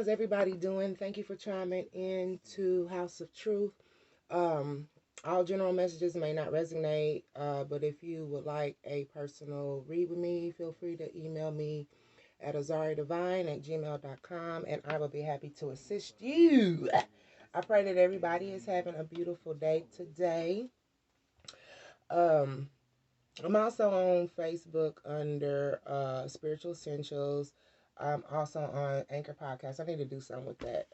How's everybody doing? Thank you for chiming in to House of Truth. Um, all general messages may not resonate, but if you would like a personal read with me, feel free to email me at AZARIADEVINE@gmail.com and I will be happy to assist you. I pray that everybody is having a beautiful day today. Um, I'm also on Facebook under Spiritual Essentials. I'm also on Anchor Podcast. I need to do something with that.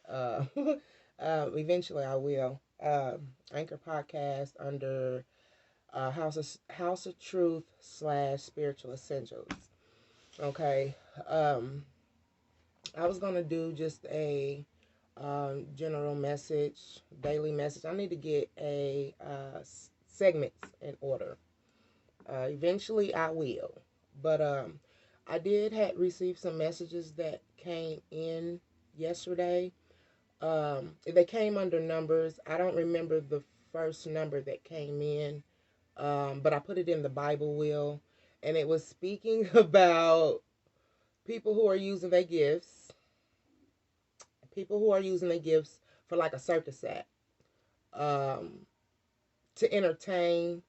Eventually, I will. Anchor Podcast under House of Truth / Spiritual Essentials. Okay. I was gonna do just a general message, daily message. I need to get a segments in order. Eventually, I will. But I did receive some messages that came in yesterday. They came under numbers. I don't remember the first number that came in, but I put it in the Bible wheel, and it was speaking about people who are using their gifts, people who are using their gifts for like a circus act, um, to entertain,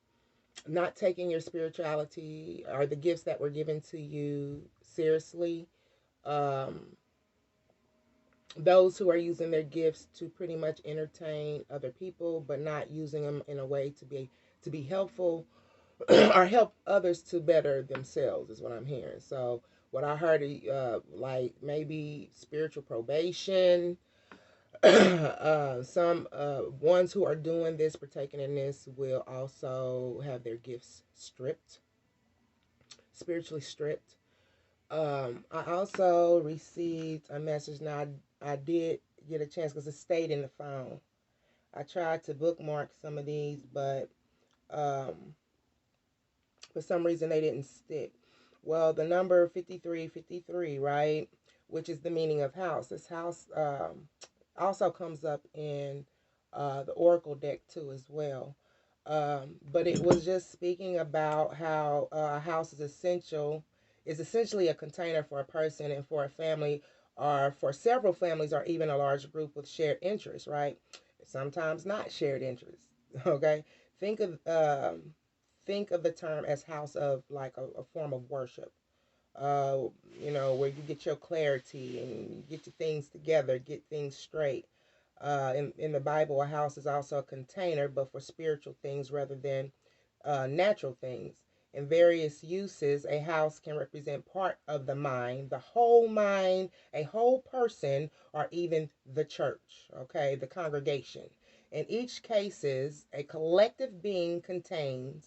not taking your spirituality or the gifts that were given to you seriously. Um, those who are using their gifts to pretty much entertain other people, but not using them in a way to be helpful or help others to better themselves is what I'm hearing. So what I heard, like maybe spiritual probation. Some ones who are doing this, partaking in this, will also have their gifts stripped, spiritually stripped. I also received a message. Now, I did get a chance because it stayed in the phone. I tried to bookmark some of these, but um, for some reason they didn't stick. Well, the number 5353, right, which is the meaning of house. This house also comes up in the Oracle deck too as well. But it was just speaking about how a house is essentially a container for a person and for a family, or for several families, or even a large group with shared interests, right? Sometimes not shared interests. Okay, think of think of the term as house of like a form of worship. Uh, where you get your clarity and you get your things together, get things straight. In the Bible, a house is also a container, but for spiritual things rather than natural things. In various uses, a house can represent part of the mind, a whole person, or even the church, okay, the congregation. In each cases, a collective being containing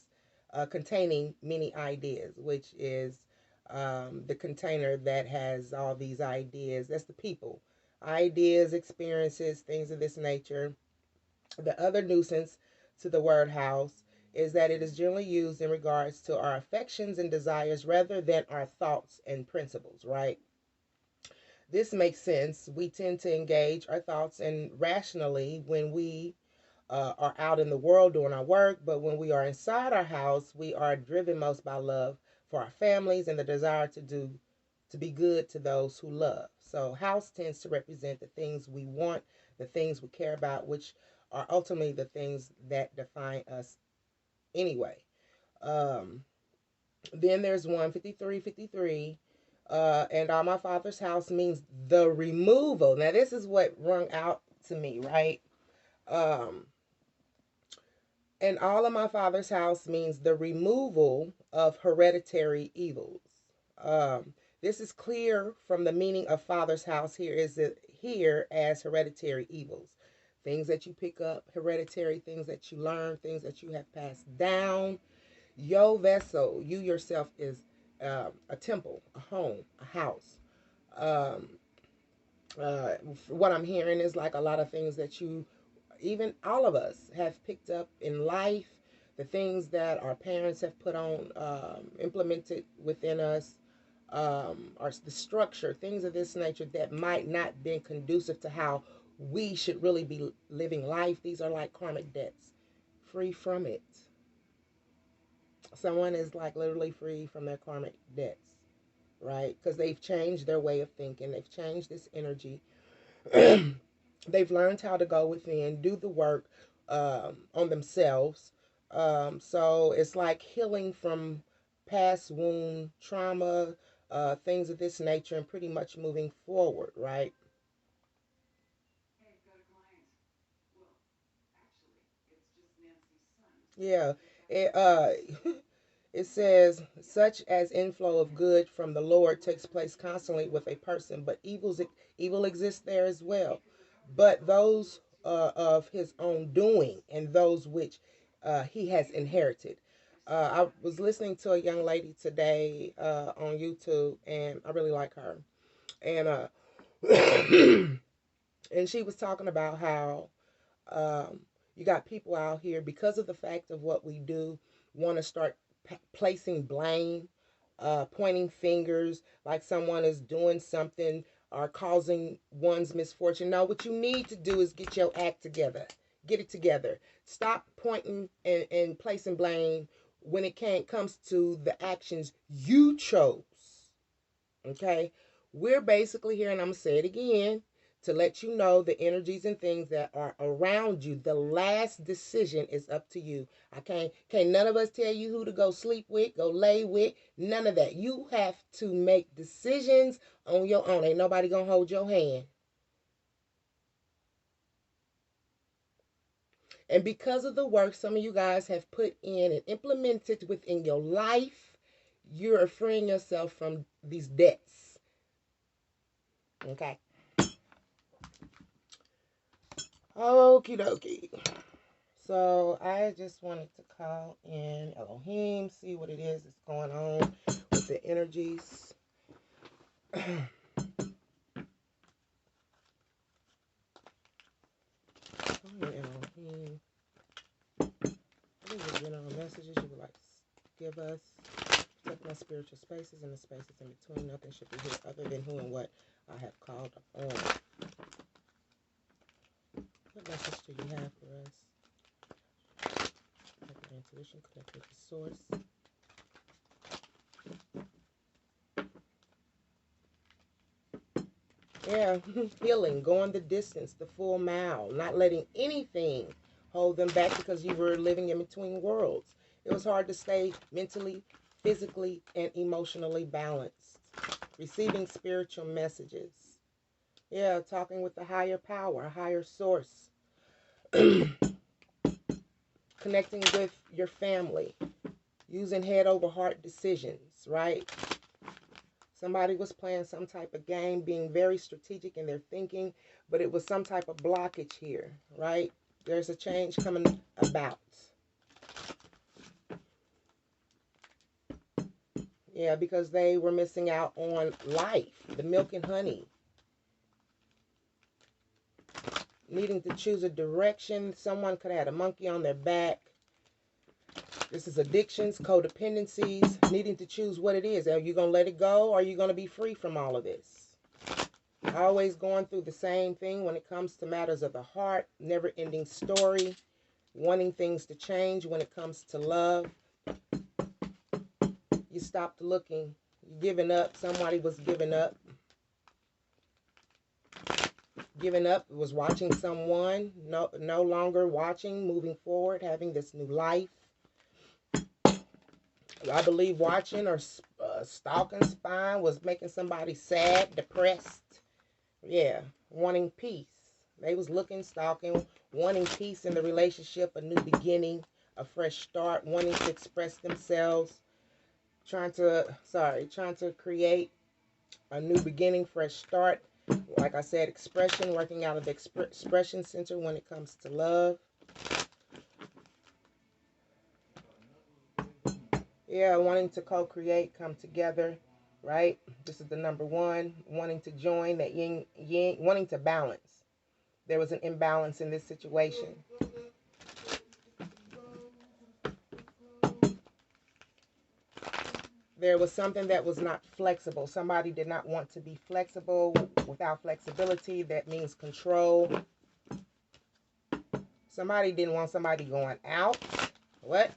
many ideas, which is the container that has all these ideas. That's the people. Ideas, experiences, things of this nature. The other nuisance to the word house is that it is generally used in regards to our affections and desires rather than our thoughts and principles, right? This makes sense. We tend to engage our thoughts and rationally when we are out in the world doing our work, but when we are inside our house, we are driven most by love for our families and the desire to be good to those who love. So house tends to represent the things we want, the things we care about, which are ultimately the things that define us anyway. Um, then there's 15353. And all my father's house means the removal. Now this is what rung out to me, right? Um, and all of my father's house means the removal of hereditary evils. This is clear from the meaning of father's house here is it here as hereditary evils. Things that you pick up, hereditary things that you learn, things that you have passed down. Your vessel, you yourself, is a temple, a home, a house. Um, what I'm hearing is like a lot of things that even all of us have picked up in life, the things that our parents have put on, implemented within us, or the structure, things of this nature that might not be conducive to how we should really be living life. These are like karmic debts. Free from it. Someone is like literally free from their karmic debts, right? Because they've changed their way of thinking. They've changed this energy. They've learned how to go within, do the work on themselves. So it's like healing from past wound trauma, things of this nature, and pretty much moving forward, right? Yeah. It it says such as inflow of good from the Lord takes place constantly with a person, but evil exists there as well. But those of his own doing and those which he has inherited. I was listening to a young lady today on YouTube, and I really like her. And and she was talking about how um, you got people out here because of the fact of what we do want to start placing blame, pointing fingers like someone is doing something or causing one's misfortune. No, what you need to do is get your act together. Get it together. Stop pointing and placing blame when it comes to the actions you chose. Okay? We're basically here, and I'm going to say it again to let you know the energies and things that are around you. The last decision is up to you. I can't none of us tell you who to go sleep with, go lay with, none of that. You have to make decisions on your own. Ain't nobody gonna hold your hand. And because of the work some of you guys have put in and implemented within your life, you're freeing yourself from these debts. Okay. Okie dokie. So I just wanted to call in Elohim, see what it is that's going on with the energies. Elohim. What are the general messages you would like to give us? Protect my spiritual spaces and the spaces in between. Nothing should be here other than who and what I have called on. What message do you have for us? Connect with intuition, connect with the source. Yeah, healing, going the distance, the full mile, not letting anything hold them back because you were living in between worlds. It was hard to stay mentally, physically, and emotionally balanced. Receiving spiritual messages. Yeah, talking with the higher power, a higher source. Connecting with your family. Using head over heart decisions, right? Somebody was playing some type of game, being very strategic in their thinking, but it was some type of blockage here, right? There's a change coming about. Yeah, because they were missing out on life, the milk and honey. Needing to choose a direction. Someone could have had a monkey on their back. This is addictions, codependencies, needing to choose what it is. Are you going to let it go, or are you going to be free from all of this? Always going through the same thing when it comes to matters of the heart, never-ending story, wanting things to change when it comes to love. You stopped looking, you giving up. Somebody was giving up. Giving up was watching someone, no longer watching, moving forward, having this new life. I believe watching or stalking, spying was making somebody sad, depressed. Yeah, wanting peace. They was looking, stalking, wanting peace in the relationship, a new beginning, a fresh start, wanting to express themselves, trying to create a new beginning, fresh start. Like I said, expression, working out of the expression center when it comes to love. Yeah, wanting to co-create, come together, right? This is the number one. Wanting to join that yin, wanting to balance. There was an imbalance in this situation. There was something that was not flexible. Somebody did not want to be flexible. Without flexibility, that means control. Somebody didn't want somebody going out. What?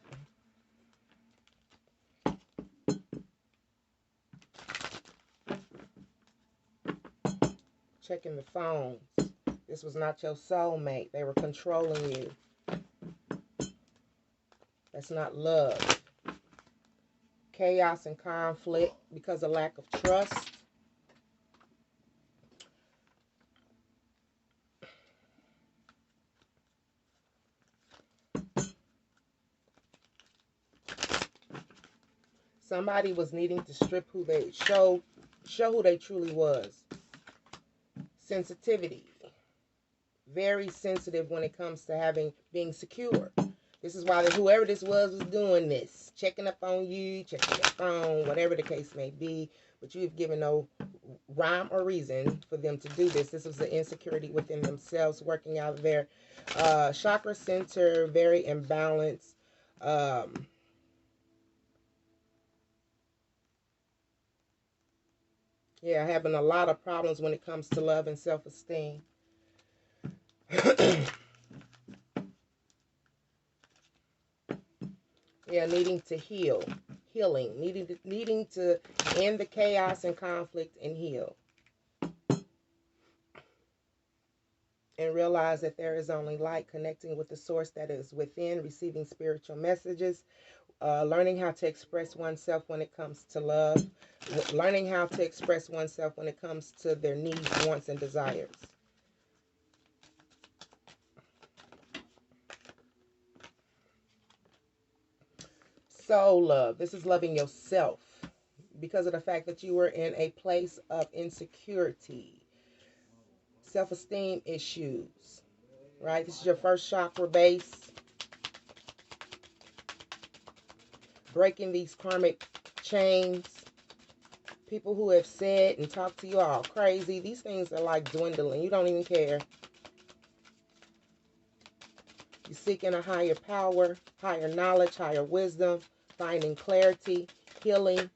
Checking the phones. This was not your soulmate. They were controlling you. That's not love. Chaos and conflict because of lack of trust. Somebody was needing to strip who they show who they truly was. Sensitivity. Very sensitive when it comes to being secure. This is why whoever this was doing this, checking up on you, checking your phone, whatever the case may be, but you've given no rhyme or reason for them to do this. This was the insecurity within themselves, working out of their chakra center, very imbalanced. Yeah, having a lot of problems when it comes to love and self-esteem. Yeah, needing to heal. Healing. Needing to end the chaos and conflict and heal. And realize that there is only light, connecting with the source that is within, receiving spiritual messages, learning how to express oneself when it comes to love, learning how to express oneself when it comes to their needs, wants, and desires. Soul love. This is loving yourself because of the fact that you were in a place of insecurity, self-esteem issues, right? This is your first chakra base. Breaking these karmic chains. People who have said and talked to you all crazy. These things are like dwindling. You don't even care. You're seeking a higher power, higher knowledge, higher wisdom, finding clarity, healing.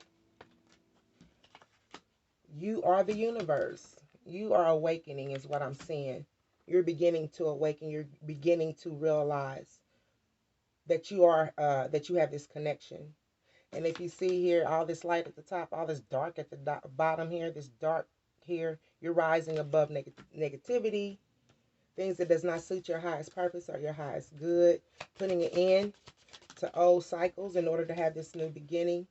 You are the universe. You are awakening is what I'm saying. You're beginning to awaken. You're beginning to realize that you have this connection. And if you see here, all this light at the top, all this dark at the bottom here, this dark here, you're rising above negativity, things that does not suit your highest purpose or your highest good, putting an end to old cycles in order to have this new beginning.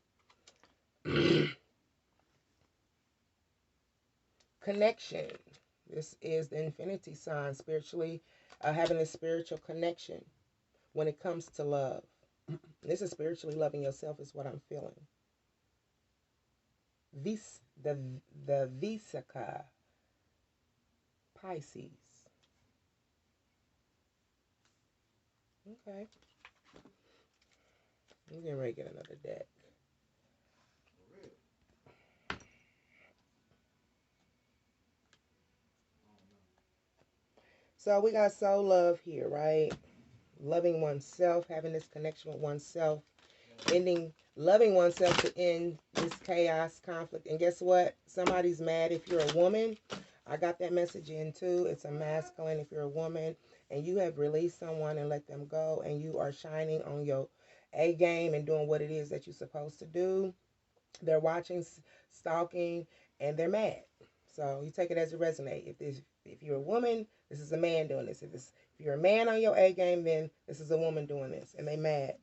Connection. This is the infinity sign, spiritually, having a spiritual connection when it comes to love. This is spiritually loving yourself is what I'm feeling. The Vesica Pisces. Okay. I'm getting ready to get another deck. So we got soul love here, right? Loving oneself, having this connection with oneself, loving oneself to end this chaos, conflict. And guess what? Somebody's mad if you're a woman. I got that message in too. It's a masculine if you're a woman and you have released someone and let them go and you are shining on your A game and doing what it is that you're supposed to do. They're watching, stalking, and they're mad. So you take it as it resonates. If you're a woman, this is a man doing this. If you're a man on your A game, then this is a woman doing this, and they mad.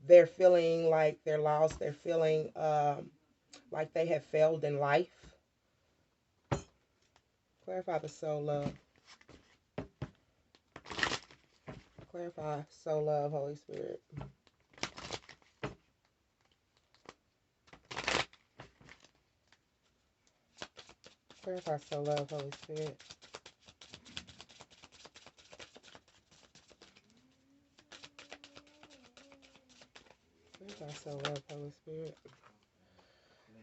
They're feeling like they're lost. They're feeling like they have failed in life. Clarify the soul love. Clarify soul love, Holy Spirit. Clarify soul love, Holy Spirit. Clarify soul love, Holy Spirit.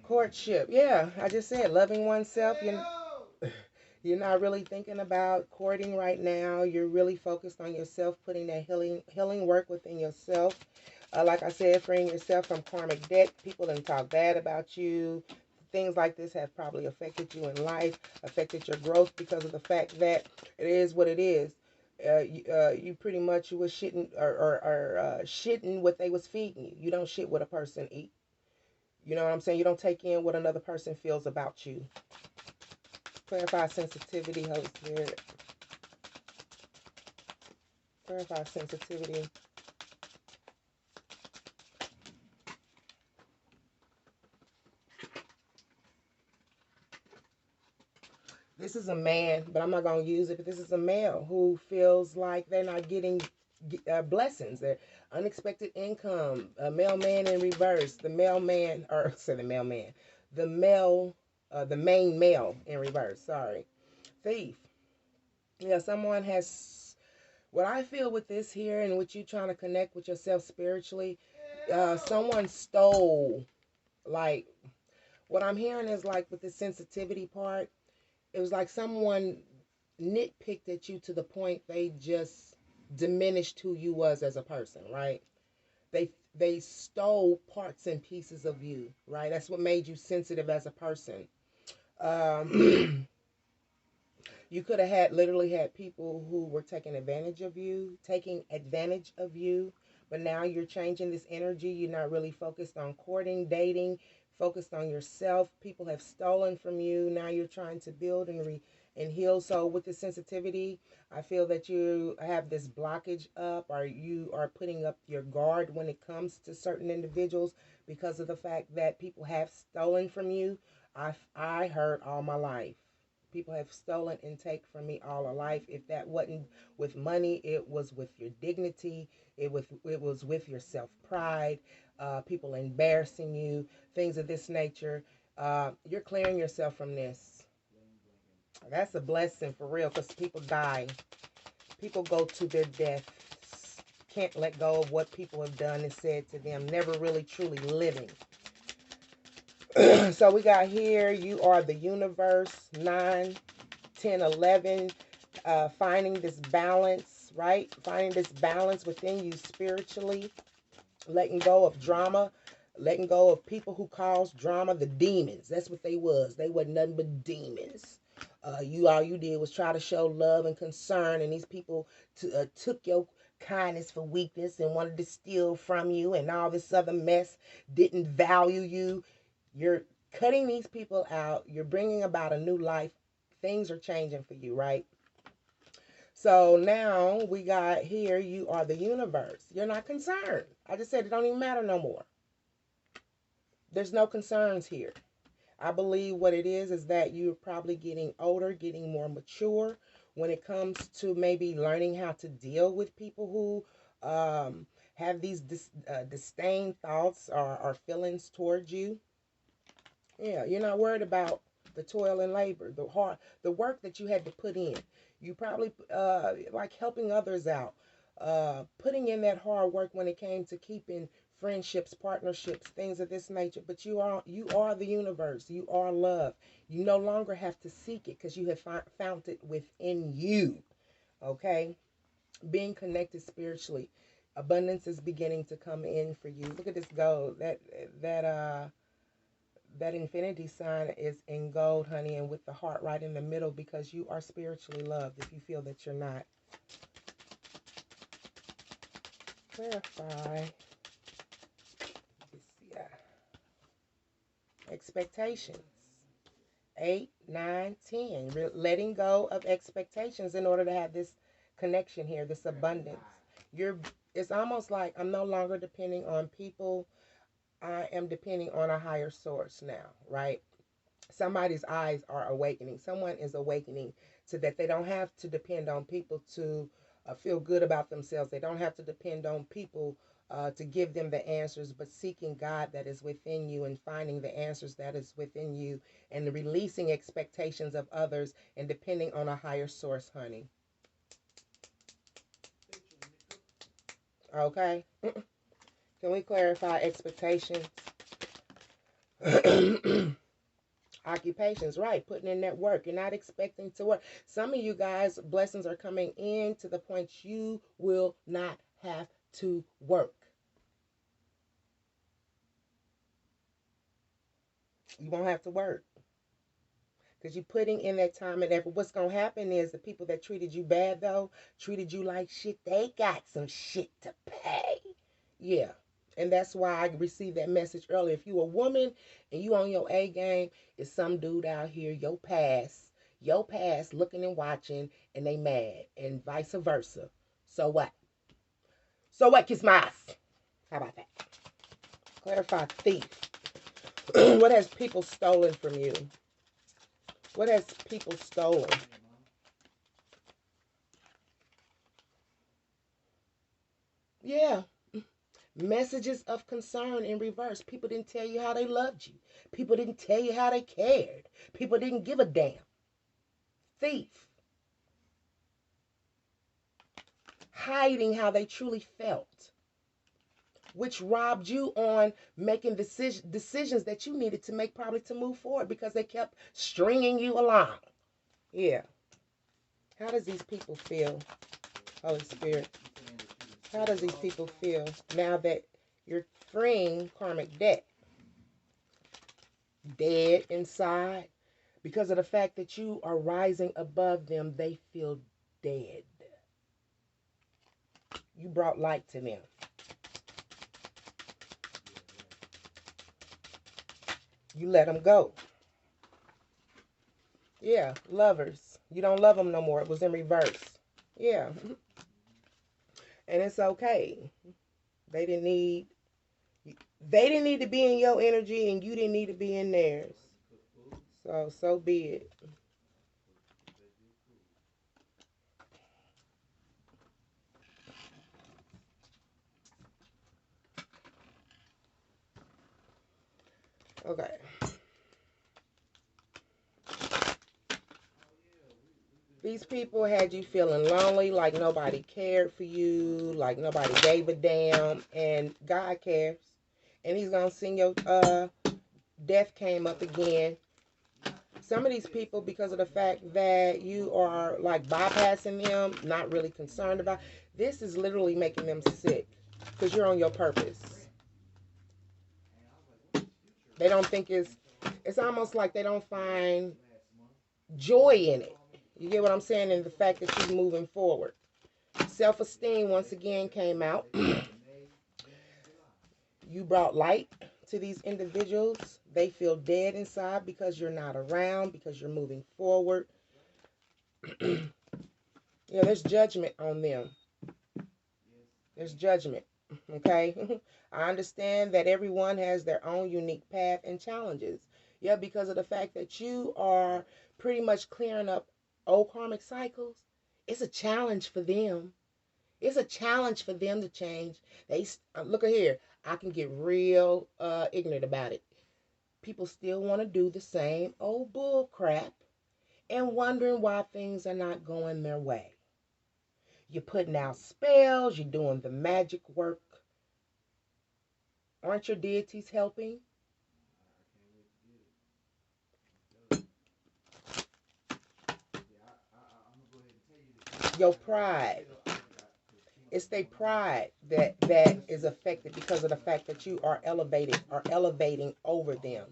Courtship. Yeah, I just said loving oneself. You're not really thinking about courting right now. You're really focused on yourself, putting that healing work within yourself. Like I said, freeing yourself from karmic debt. People didn't talk bad about you. Things like this have probably affected you in life, affected your growth because of the fact that it is what it is. You pretty much was shitting or shitting what they was feeding you. You don't shit what a person eat. You know what I'm saying? You don't take in what another person feels about you. Clarify sensitivity, Holy Spirit. Clarify sensitivity. This is a man, but I'm not going to use it. But this is a male who feels like they're not getting blessings. They're unexpected income. A mailman in reverse. The mailman, or say the mailman. The male, the main male in reverse. Sorry. Thief. Yeah, someone has. What I feel with this here and with you trying to connect with yourself spiritually, someone stole, like, what I'm hearing is like with the sensitivity part, it was like someone nitpicked at you to the point they just diminished who you was as a person, right? They stole parts and pieces of you, right? That's what made you sensitive as a person. You could have literally had people who were taking advantage of you, but now you're changing this energy. You're not really focused on courting, dating, focused on yourself. People have stolen from you. Now you're trying to build and heal. So with the sensitivity, I feel that you have this blockage up, or you are putting up your guard when it comes to certain individuals because of the fact that people have stolen from you. I heard all my life. People have stolen and take from me all of life. If that wasn't with money, it was with your dignity. It was with your self pride. People embarrassing you, things of this nature. You're clearing yourself from this. That's a blessing for real, because people die. People go to their deaths. Can't let go of what people have done and said to them. Never really truly living. So we got here, you are the universe, 9, 10, 11, finding this balance, right? Finding this balance within you spiritually, letting go of drama, letting go of people who cause drama, the demons. That's what they was. They wasn't nothing but demons. All you did was try to show love and concern, and these people took your kindness for weakness and wanted to steal from you, and all this other mess, didn't value you. You're cutting these people out. You're bringing about a new life. Things are changing for you, right? So now we got here, you are the universe. You're not concerned. I just said it don't even matter no more. There's no concerns here. I believe what it is that you're probably getting older, getting more mature when it comes to maybe learning how to deal with people who have these disdain thoughts or feelings towards you. Yeah, you're not worried about the toil and labor, the work that you had to put in. You probably like helping others out, putting in that hard work when it came to keeping friendships, partnerships, things of this nature. But you are the universe. You are love. You no longer have to seek it because you have found it within you. Okay, being connected spiritually, abundance is beginning to come in for you. Look at this gold. That infinity sign is in gold, honey, and with the heart right in the middle, because you are spiritually loved if you feel that you're not. Clarify. Yeah. Expectations. 8, 9, 10. Letting go of expectations in order to have this connection here, this abundance. It's almost like I'm no longer depending on people. I am depending on a higher source now, right? Somebody's eyes are awakening. Someone is awakening to that they don't have to depend on people to feel good about themselves. They don't have to depend on people to give them the answers, but seeking God that is within you and finding the answers that is within you and releasing expectations of others and depending on a higher source, honey. Okay? Can we clarify expectations? Occupations, right? Putting in that work. You're not expecting to work. Some of you guys, blessings are coming in to the point you will not have to work. You won't have to work because you're putting in that time and effort. What's going to happen is the people that treated you bad, though, treated you like shit, they got some shit to pay. Yeah. And that's why I received that message earlier. If you a woman and you on your A game, it's some dude out here, your past, your past looking and watching, and they mad, and vice versa. So what? So what, kiss my ass? How about that? Clarify thief. What has people stolen from you? What has people stolen? Yeah. Messages of concern in reverse. People didn't tell you how they loved you. People didn't tell you how they cared. People didn't give a damn. Thief. Hiding how they truly felt, which robbed you on making decisions that you needed to make, probably to move forward, because they kept stringing you along. Yeah. How does these people feel, Holy Spirit? How does these people feel now that you're freeing karmic debt? Dead inside. Because of the fact that you are rising above them, they feel dead. You brought light to them. You let them go. Yeah, lovers. You don't love them no more. It was in reverse. Yeah. And it's okay. They didn't need to be in your energy, and you didn't need to be in theirs. So be it. Okay. These people had you feeling lonely, like nobody cared for you, like nobody gave a damn, and God cares. And he's going to send your death came up again. Some of these people, because of the fact that you are like bypassing them, not really concerned about, this is literally making them sick, because you're on your purpose. They don't think it's almost like they don't find joy in it. You get what I'm saying? In the fact that she's moving forward. Self-esteem once again came out. You brought light to these individuals. They feel dead inside because you're not around, because you're moving forward. Yeah, there's judgment on them. There's judgment. Okay? I understand that everyone has their own unique path and challenges. Yeah, because of the fact that you are pretty much clearing up old karmic cycles. It's a challenge for them. It's a challenge for them to change. They look at here. I can get real ignorant about it. People still want to do the same old bull crap and wondering why things are not going their way. You're putting out spells. You're doing the magic work. Aren't your deities helping? Your pride. It's their pride that is affected because of the fact that you are elevating over them.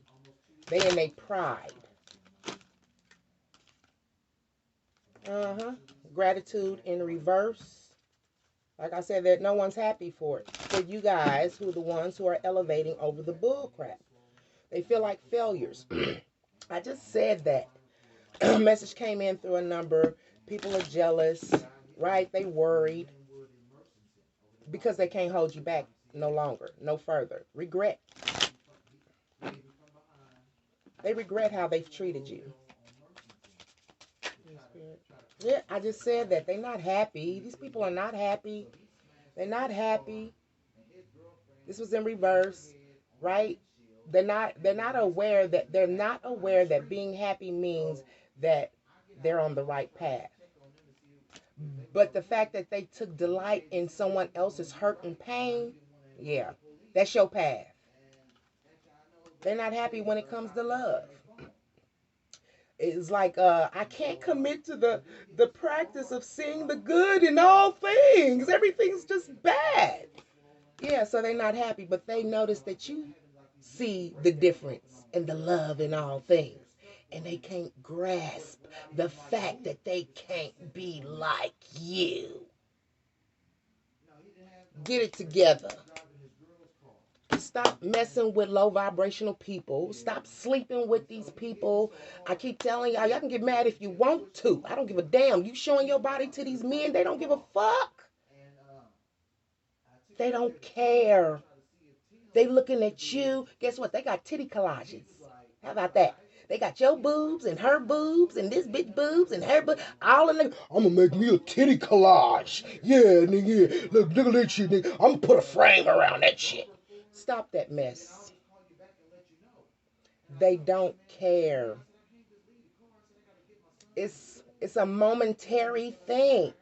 They in their pride. Gratitude in reverse. Like I said, that no one's happy for it. For you guys who are the ones who are elevating over the bull crap. They feel like failures. I just said that. A message came in through a number. People are jealous, right? They worried because they can't hold you back no longer, no further. Regret. They regret how they've treated you. Yeah, I just said that. They're not happy. These people are not happy. They're not happy. This was in reverse, right? They're not aware that being happy means that they're on the right path. But the fact that they took delight in someone else's hurt and pain, yeah, that's your path. They're not happy when it comes to love. It's like I can't commit to the practice of seeing the good in all things. Everything's just bad. Yeah, so they're not happy, but they notice that you see the difference and the love in all things. And they can't grasp the fact that they can't be like you. Get it together. Stop messing with low vibrational people. Stop sleeping with these people. I keep telling y'all can get mad if you want to. I don't give a damn. You showing your body to these men, they don't give a fuck. They don't care. They looking at you. Guess what? They got titty collages. How about that? They got your boobs and her boobs and this bitch boobs and her boobs. All in the. I'm gonna make me a titty collage. Yeah, nigga. Look at that shit, nigga. I'm gonna put a frame around that shit. Stop that mess. They don't care. It's a momentary thing.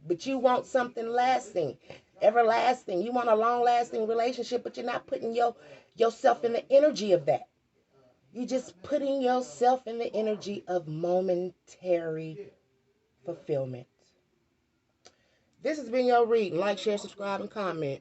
But you want something lasting, everlasting. You want a long-lasting relationship, but you're not putting yourself in the energy of that. You're just putting yourself in the energy of momentary fulfillment. This has been your reading. Like, share, subscribe, and comment.